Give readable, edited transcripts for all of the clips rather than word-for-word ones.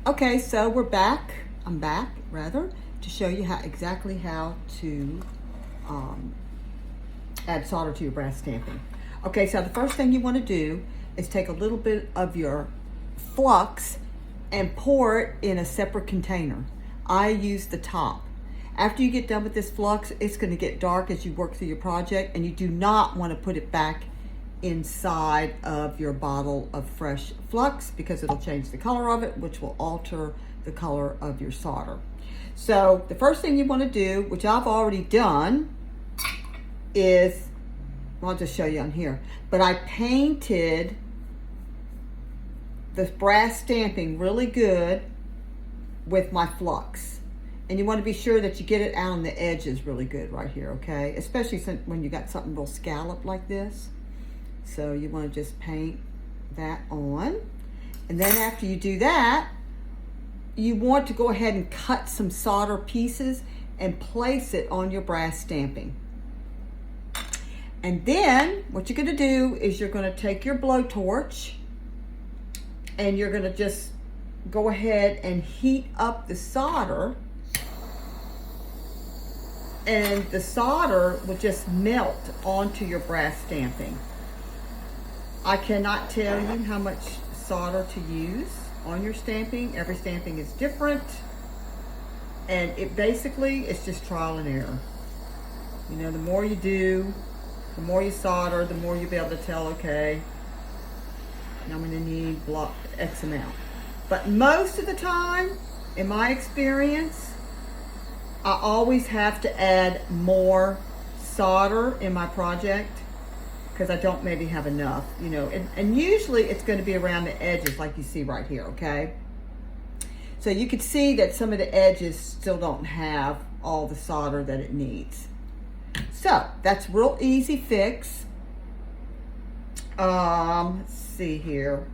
Okay, so we're back. I'm back, rather, to show you exactly how to add solder to your brass stamping. Okay, so the first thing you want to do is take a little bit of your flux and pour it in a separate container. I use the top. After you get done with this flux, it's going to get dark as you work through your project, and you do not want to put it back inside of your bottle of fresh flux because it'll change the color of it, which will alter the color of your solder. So the first thing you want to do, which I've already done, is, I'll just show you on here, but I painted the brass stamping really good with my flux. And you want to be sure that you get it out on the edges really good right here, okay? Especially when you got something real scalloped like this. So you want to just paint that on. And then after you do that, you want to go ahead and cut some solder pieces and place it on your brass stamping. And then what you're going to do is you're going to take your blowtorch and you're going to just go ahead and heat up the solder, and the solder will just melt onto your brass stamping. I cannot tell you how much solder to use on your stamping. Every stamping is different, and it basically is just trial and error. You know, the more you do, the more you solder, the more you'll be able to tell, okay, I'm going to need X amount. But most of the time, in my experience, I always have to add more solder in my project because I don't maybe have enough, you know, and usually it's going to be around the edges like you see right here, okay? So you can see that some of the edges still don't have all the solder that it needs. So that's real easy fix. Let's see here.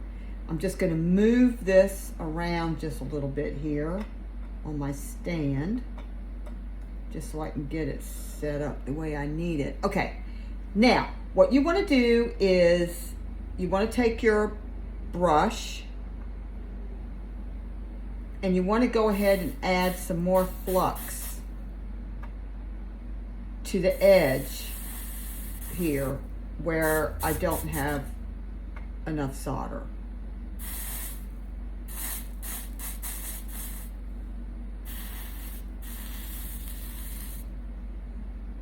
I'm just going to move this around just a little bit here on my stand, just so I can get it set up the way I need it. Okay, now what you want to do is you want to take your brush and you want to go ahead and add some more flux to the edge here where I don't have enough solder.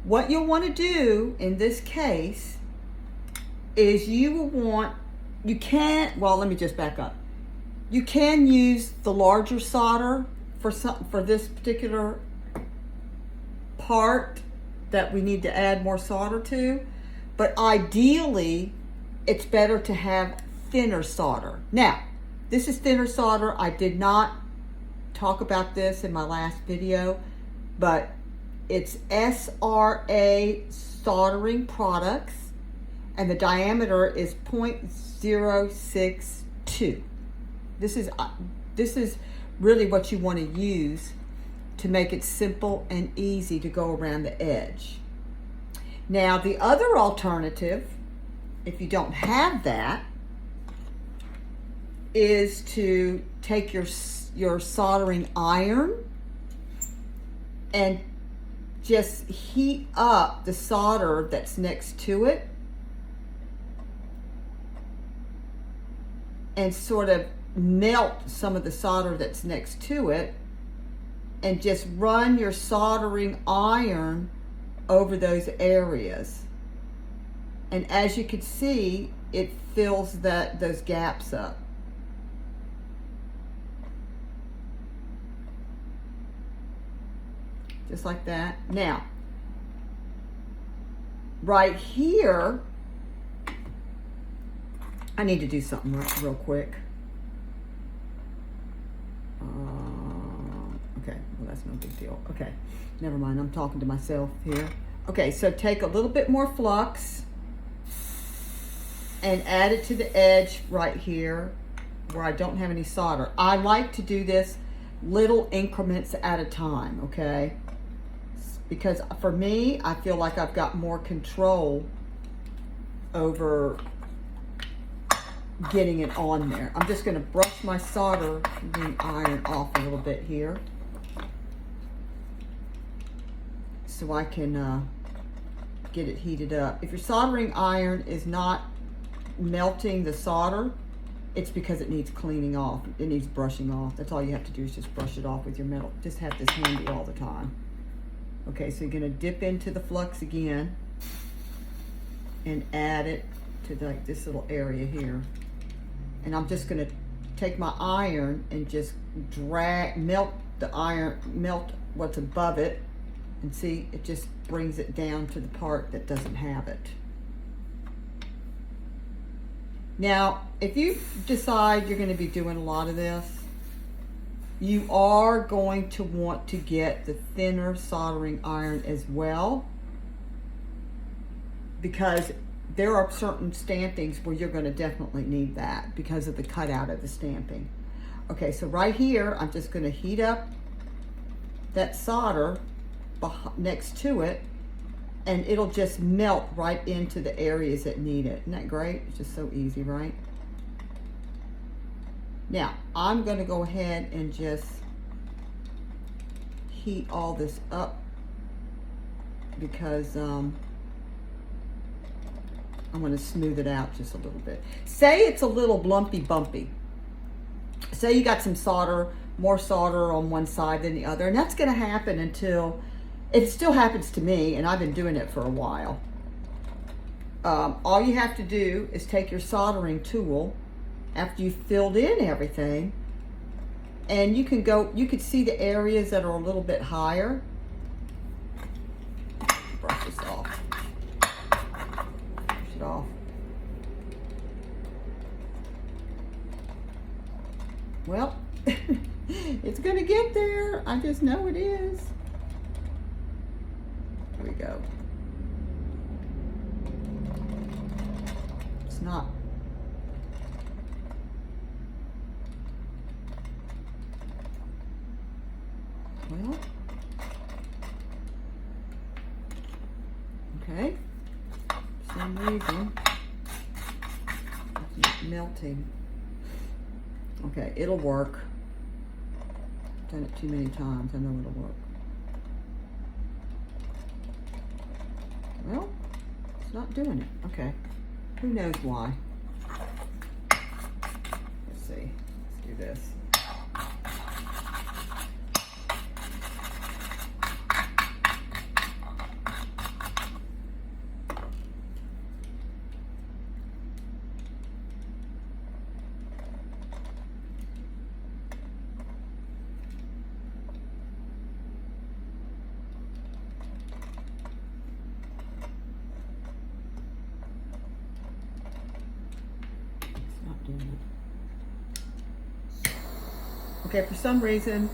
What you'll want to do in this case is you will want, well, let me just back up. You can use the larger solder for this particular part that we need to add more solder to, but ideally it's better to have thinner solder. Now, this is thinner solder. I did not talk about this in my last video, but it's SRA soldering products, and the diameter is 0.062. This is really what you want to use to make it simple and easy to go around the edge. Now, the other alternative, if you don't have that, is to take your soldering iron and just heat up the solder that's next to it and sort of melt some of the solder that's next to it and just run your soldering iron over those areas. And as you can see, it fills those gaps up. Just like that. Now, right here, I need to do something real quick. Okay, well that's no big deal. Okay, never mind, I'm talking to myself here. Okay, so take a little bit more flux and add it to the edge right here where I don't have any solder. I like to do this little increments at a time, okay? Because for me, I feel like I've got more control over getting it on there. I'm just going to brush my soldering iron off a little bit here so I can get it heated up. If your soldering iron is not melting the solder, it's because it needs cleaning off. It needs brushing off. That's all you have to do is just brush it off with your metal. Just have this handy all the time. Okay, so you're going to dip into the flux again and add it to like this little area here. And I'm just going to take my iron and just melt the iron, melt what's above it. And see, it just brings it down to the part that doesn't have it. Now, if you decide you're going to be doing a lot of this, you are going to want to get the thinner soldering iron as well, because there are certain stampings where you're going to definitely need that because of the cutout of the stamping. Okay, so right here, I'm just going to heat up that solder next to it, and it'll just melt right into the areas that need it. Isn't that great? It's just so easy, right? Now, I'm going to go ahead and just heat all this up because I'm going to smooth it out just a little bit. Say it's a little bumpy. Say you got some solder, more solder on one side than the other, and that's going to happen until, it still happens to me, and I've been doing it for a while. All you have to do is take your soldering tool after you've filled in everything, and you can see the areas that are a little bit higher. Brush this off. Brush it off. Well, it's gonna get there. I just know it is. There we go. It's not. Well, okay. For some reason, it's not melting. Okay, it'll work. I've done it too many times. I know it'll work. Well, it's not doing it. Okay. Who knows why? Let's see. Let's do this. Okay, for some reason,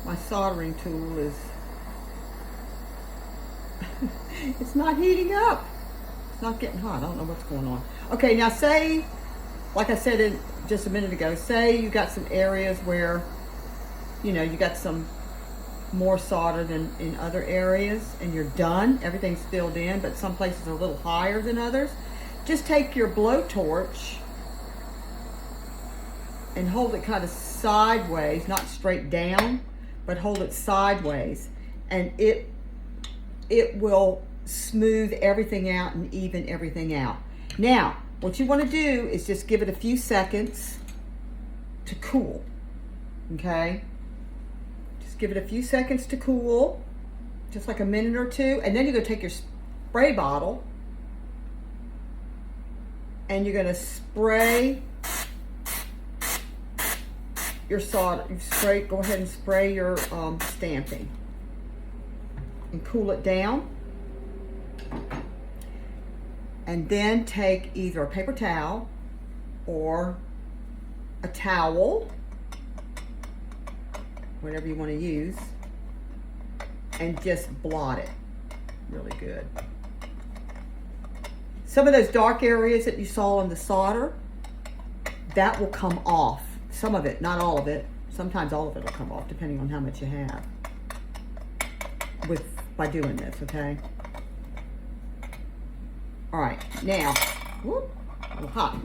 my soldering tool is, it's not heating up. It's not getting hot. I don't know what's going on. Okay, now say, like I said just a minute ago, say you got some areas where, you know, you got some more solder than in other areas and you're done. Everything's filled in, but some places are a little higher than others. Just take your blowtorch and hold it kind of sideways, not straight down, but hold it sideways, and it will smooth everything out and even everything out. Now, what you want to do is just give it a few seconds to cool, okay? Just give it a few seconds to cool, just like a minute or two, and then you're going to take your spray bottle and you're going to spray your solder. Go ahead and spray your stamping and cool it down. And then take either a paper towel or a towel, whatever you want to use, and just blot it really good. Some of those dark areas that you saw in the solder, that will come off. Some of it, not all of it. Sometimes all of it will come off, depending on how much you have by doing this, okay? All right, now, whoop, a little hot.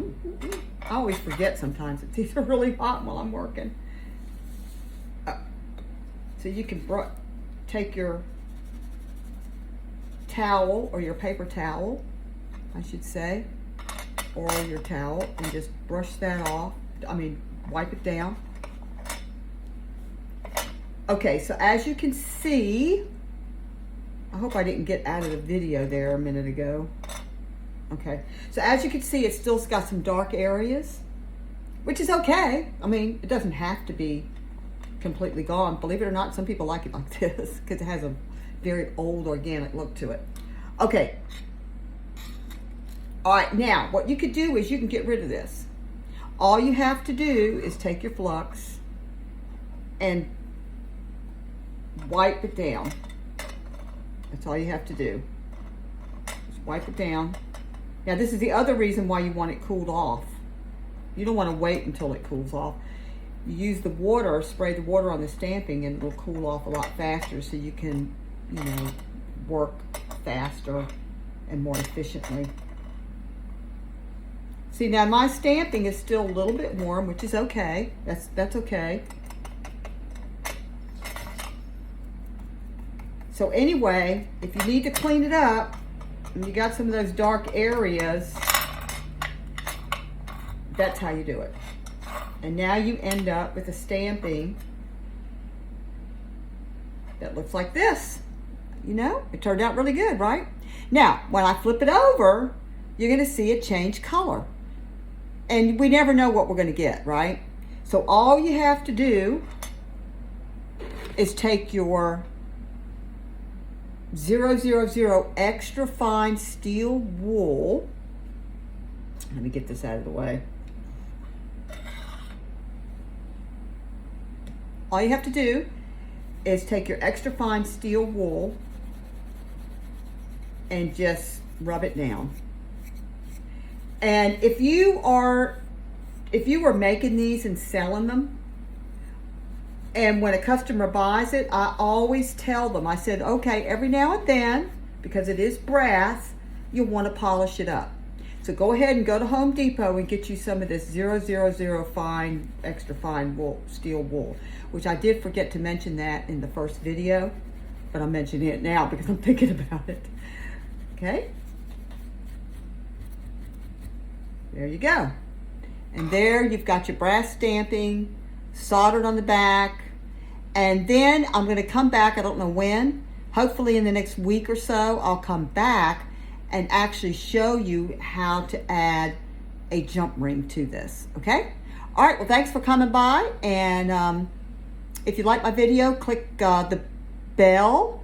I always forget sometimes. It's either really hot while I'm working. So you can take your towel, or your paper towel, I should say, or your towel, and just brush that off. Wipe it down. Okay, so as you can see, I hope I didn't get out of the video there a minute ago. Okay, so as you can see, it's still got some dark areas, which is okay. It doesn't have to be completely gone. Believe it or not, some people like it like this because it has a very old organic look to it. Okay. All right, now what you could do is you can get rid of this. All you have to do is take your flux and wipe it down. That's all you have to do. Just wipe it down. Now this is the other reason why you want it cooled off. You don't want to wait until it cools off. You use the water, spray the water on the stamping, and it'll cool off a lot faster, so you can, work faster and more efficiently. See, now my stamping is still a little bit warm, which is okay. That's okay. So anyway, if you need to clean it up, and you got some of those dark areas, that's how you do it. And now you end up with a stamping that looks like this. It turned out really good, right? Now, when I flip it over, you're gonna see it change color. And we never know what we're gonna get, right? So all you have to do is take your 000 extra fine steel wool. Let me get this out of the way. All you have to do is take your extra fine steel wool and just rub it down. And if you were making these and selling them, and when a customer buys it, I always tell them, I said, okay, every now and then, because it is brass, you'll want to polish it up. So go ahead and go to Home Depot and get you some of this 000 fine, extra fine wool, steel wool, which I did forget to mention that in the first video, but I'm mentioning it now because I'm thinking about it. Okay. There you go. And there you've got your brass stamping soldered on the back. And then I'm going to come back, I don't know when, hopefully in the next week or so, I'll come back and actually show you how to add a jump ring to this, okay? All right, well, thanks for coming by. And if you like my video, click the bell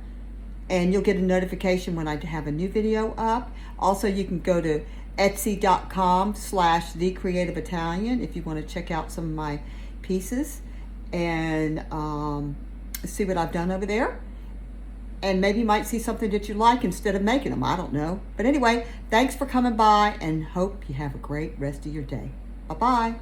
and you'll get a notification when I have a new video up. Also, you can go to etsy.com/thecreativeitalain if you want to check out some of my pieces and see what I've done over there. And maybe you might see something that you like instead of making them. I don't know. But anyway, thanks for coming by and hope you have a great rest of your day. Bye-bye.